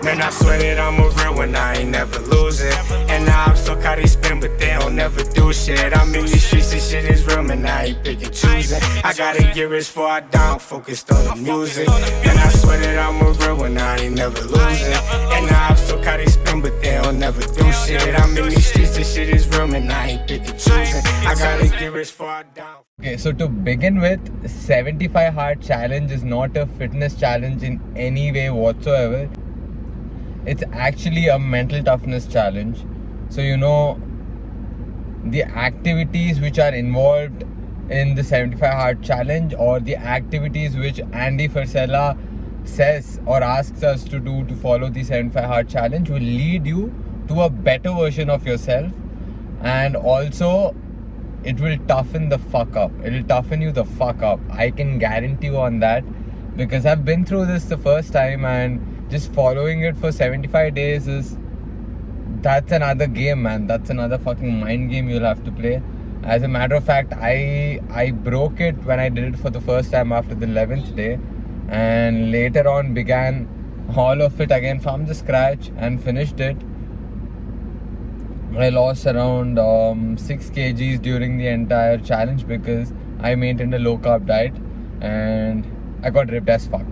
Man, I swear that I'm a real one, I ain't never losing. And now I'm so caught they spin, but they don't never do shit. I'm in these streets, this shit is real, man, I ain't picking choosing. I gotta get rich before I down, focused on the music. And I swear that I'm a real one, I ain't never losing. And now I'm so caught they spin, but they don't never do shit. I'm in these streets, this shit is real, man, I ain't picking choosing. I gotta get rich before I down. Okay, so to begin with, 75 hard challenge is not a fitness challenge in any way whatsoever. It's actually a mental toughness challenge. So the activities which are involved in the 75 hard challenge, or the activities which Andy Frisella says or asks us to do to follow the 75 hard challenge, will lead you to a better version of yourself, and also it will toughen the fuck up. It'll toughen you the fuck up. I can guarantee you on that, because I've been through this the first time, and just following it for 75 days that's another game, man. That's another fucking mind game you'll have to play. As a matter of fact, I broke it when I did it for the first time after the 11th day, and later on began all of it again from the scratch and finished it. I lost around 6 kgs during the entire challenge because I maintained a low carb diet, and I got ripped as fuck.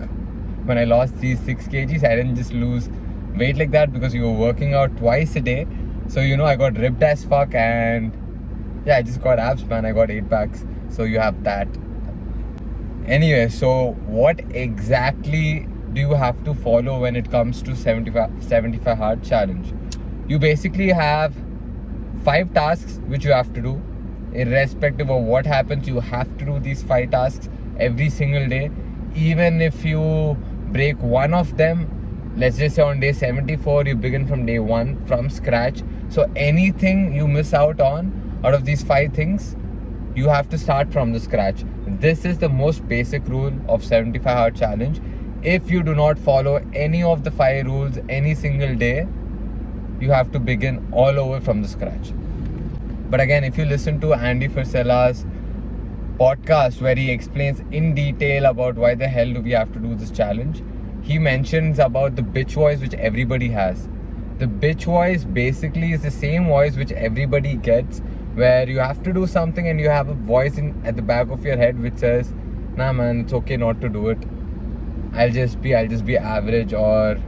When I lost these 6 kgs, I didn't just lose weight like that because you were working out twice a day. So I got ripped as fuck, and yeah, I just got abs, man. I got 8 packs. So you have that. Anyway, so what exactly do you have to follow when it comes to 75 hard challenge? You basically have 5 tasks which you have to do. Irrespective of what happens, you have to do these 5 tasks every single day. Even if you break one of them, let's just say on day 74, you begin from day 1 from scratch. So anything you miss out of these 5 things, you have to start from the scratch. This is the most basic rule of 75 hard challenge. If you do not follow any of the 5 rules any single day, you have to begin all over from the scratch. But again, if you listen to Andy Frisella's podcast where he explains in detail about why the hell do we have to do this challenge, he mentions about the bitch voice which everybody has. The bitch voice basically is the same voice which everybody gets, where you have to do something and you have a voice at the back of your head which says, nah man, it's okay not to do it. I'll just be average, or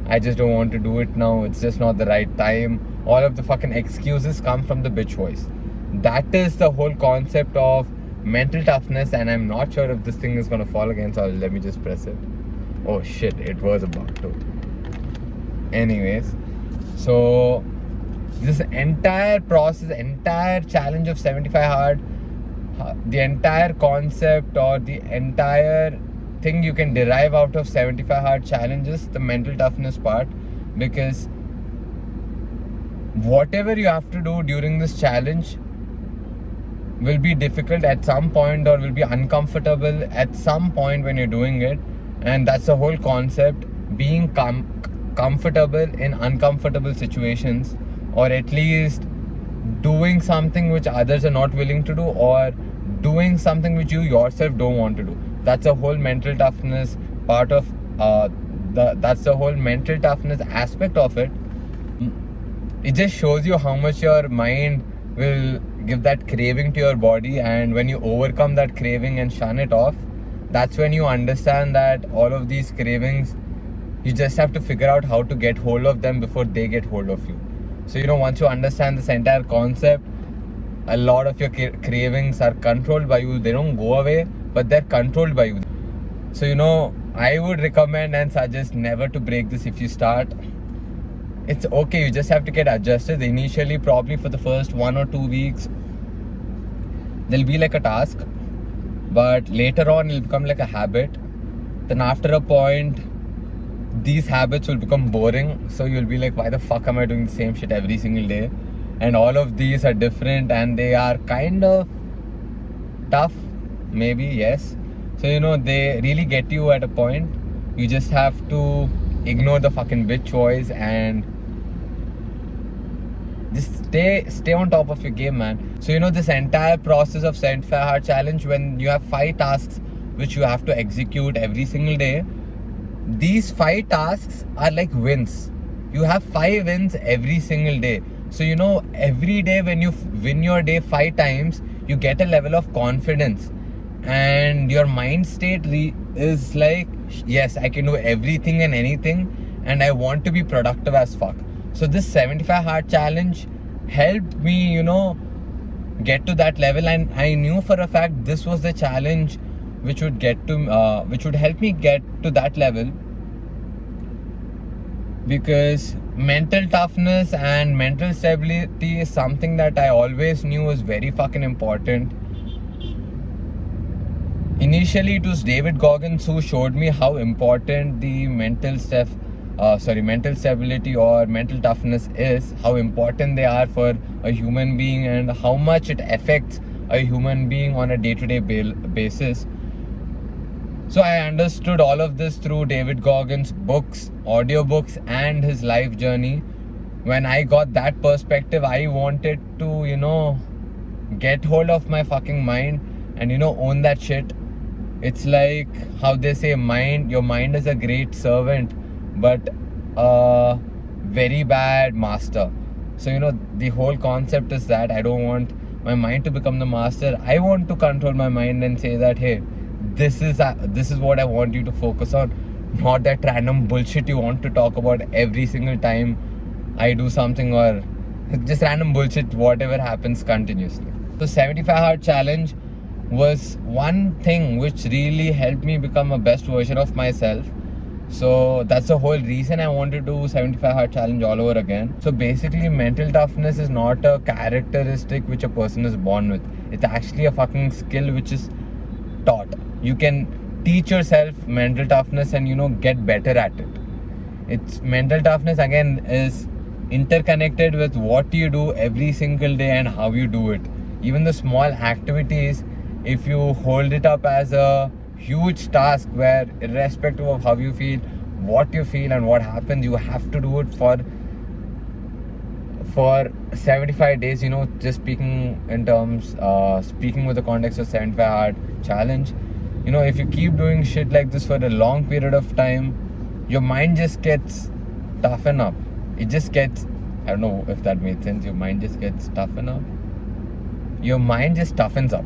I just don't want to do it now, it's just not the right time. All of the fucking excuses come from the bitch voice. That is the whole concept of mental toughness, and I'm not sure if this thing is going to fall again, so let me just press it. Oh shit, it was about to. Anyways, so this entire process, entire challenge of 75 hard, the entire concept or the entire thing you can derive out of 75 hard challenges, the mental toughness part, because whatever you have to do during this challenge will be difficult at some point, or will be uncomfortable at some point when you're doing it. And that's the whole concept, being comfortable in uncomfortable situations, or at least doing something which others are not willing to do, or doing something which you yourself don't want to do. That's the whole mental toughness part of that's the whole mental toughness aspect of it. It just shows you how much your mind will give that craving to your body, and when you overcome that craving and shun it off, that's when you understand that all of these cravings, you just have to figure out how to get hold of them before they get hold of you. So once you understand this entire concept, a lot of your cravings are controlled by you. They don't go away, but they're controlled by you. So I would recommend and suggest never to break this if you start. It's okay, you just have to get adjusted. Initially, probably for the first 1 or 2 weeks, there'll be like a task, but later on it'll become like a habit. Then after a point, these habits will become boring, so you'll be like, why the fuck am I doing the same shit every single day? And all of these are different, and they are kind of tough, maybe, yes. So they really get you at a point. You just have to ignore the fucking bitch voice and just stay on top of your game, man. So this entire process of 75 hard challenge, when you have 5 tasks which you have to execute every single day, these 5 tasks are like wins. You have 5 wins every single day. So every day when you win your day 5 times, you get a level of confidence, and your mind state is like, yes, I can do everything and anything, and I want to be productive as fuck. So this 75 hard challenge helped me get to that level, and I knew for a fact this was the challenge which would help me get to that level, because mental toughness and mental stability is something that I always knew was very fucking important. Initially, it was David Goggins who showed me how important the mental stability or mental toughness is, how important they are for a human being, and how much it affects a human being on a day-to-day basis. So I understood all of this through David Goggins' books, audiobooks, and his life journey. When I got that perspective, I wanted to, get hold of my fucking mind and, own that shit. It's like how they say your mind is a great servant, but a very bad master. So, the whole concept is that I don't want my mind to become the master. I want to control my mind and say that, hey, this is what I want you to focus on, not that random bullshit you want to talk about every single time I do something, or just random bullshit, whatever happens continuously. So 75 hard challenge was one thing which really helped me become a best version of myself. So that's the whole reason I wanted to do 75 hard challenge all over again. So basically, mental toughness is not a characteristic which a person is born with. It's actually a fucking skill which is taught. You can teach yourself mental toughness and get better at it. It's mental toughness again is interconnected with what you do every single day and how you do it. Even the small activities, if you hold it up as a huge task where irrespective of how you feel, what you feel and what happens, you have to do it for 75 days, just speaking with the context of 75 hard challenge. If you keep doing shit like this for a long period of time, your mind just gets toughened up. It just gets, I don't know if that made sense. Your mind just gets toughened up. Your mind just toughens up.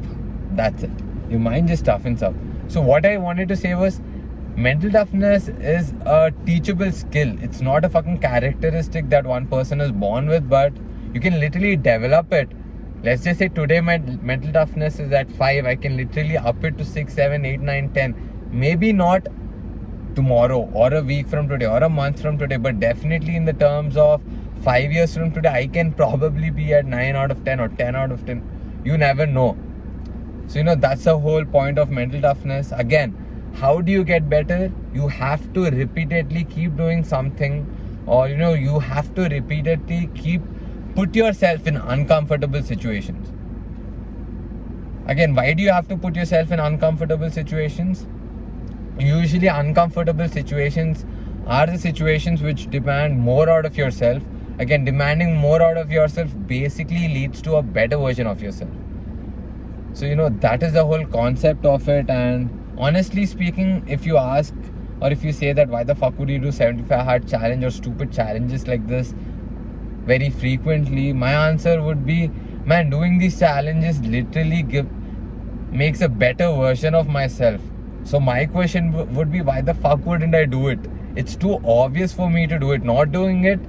That's it. Your mind just toughens up. So what I wanted to say was, mental toughness is a teachable skill. It's not a fucking characteristic that one person is born with, but you can literally develop it. Let's just say today my mental toughness is at 5. I can literally up it to 6, 7, 8, 9, 10. Maybe not tomorrow or a week from today or a month from today, but definitely in the terms of 5 years from today, I can probably be at 9 out of 10 or 10 out of 10. You never know. So, that's the whole point of mental toughness. Again, how do you get better? You have to repeatedly keep doing something, or, you have to repeatedly put yourself in uncomfortable situations. Again, why do you have to put yourself in uncomfortable situations? Usually uncomfortable situations are the situations which demand more out of yourself. Again, demanding more out of yourself basically leads to a better version of yourself. So, that is the whole concept of it. And honestly speaking, if you ask or if you say that why the fuck would you do 75 hard challenge or stupid challenges like this very frequently, my answer would be, man, doing these challenges literally makes a better version of myself. So my question would be, why the fuck wouldn't I do it? It's too obvious for me to do it. Not doing it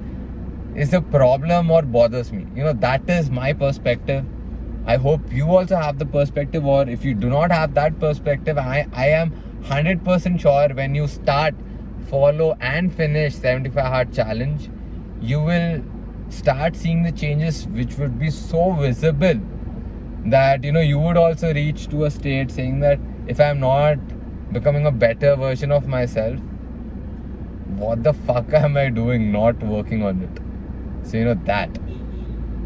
is a problem or bothers me. That is my perspective. I hope you also have the perspective, or if you do not have that perspective, I am 100% sure when you start, follow and finish 75 hard challenge, you will start seeing the changes which would be so visible that you would also reach to a state saying that if I'm not becoming a better version of myself, what the fuck am I doing not working on it? So that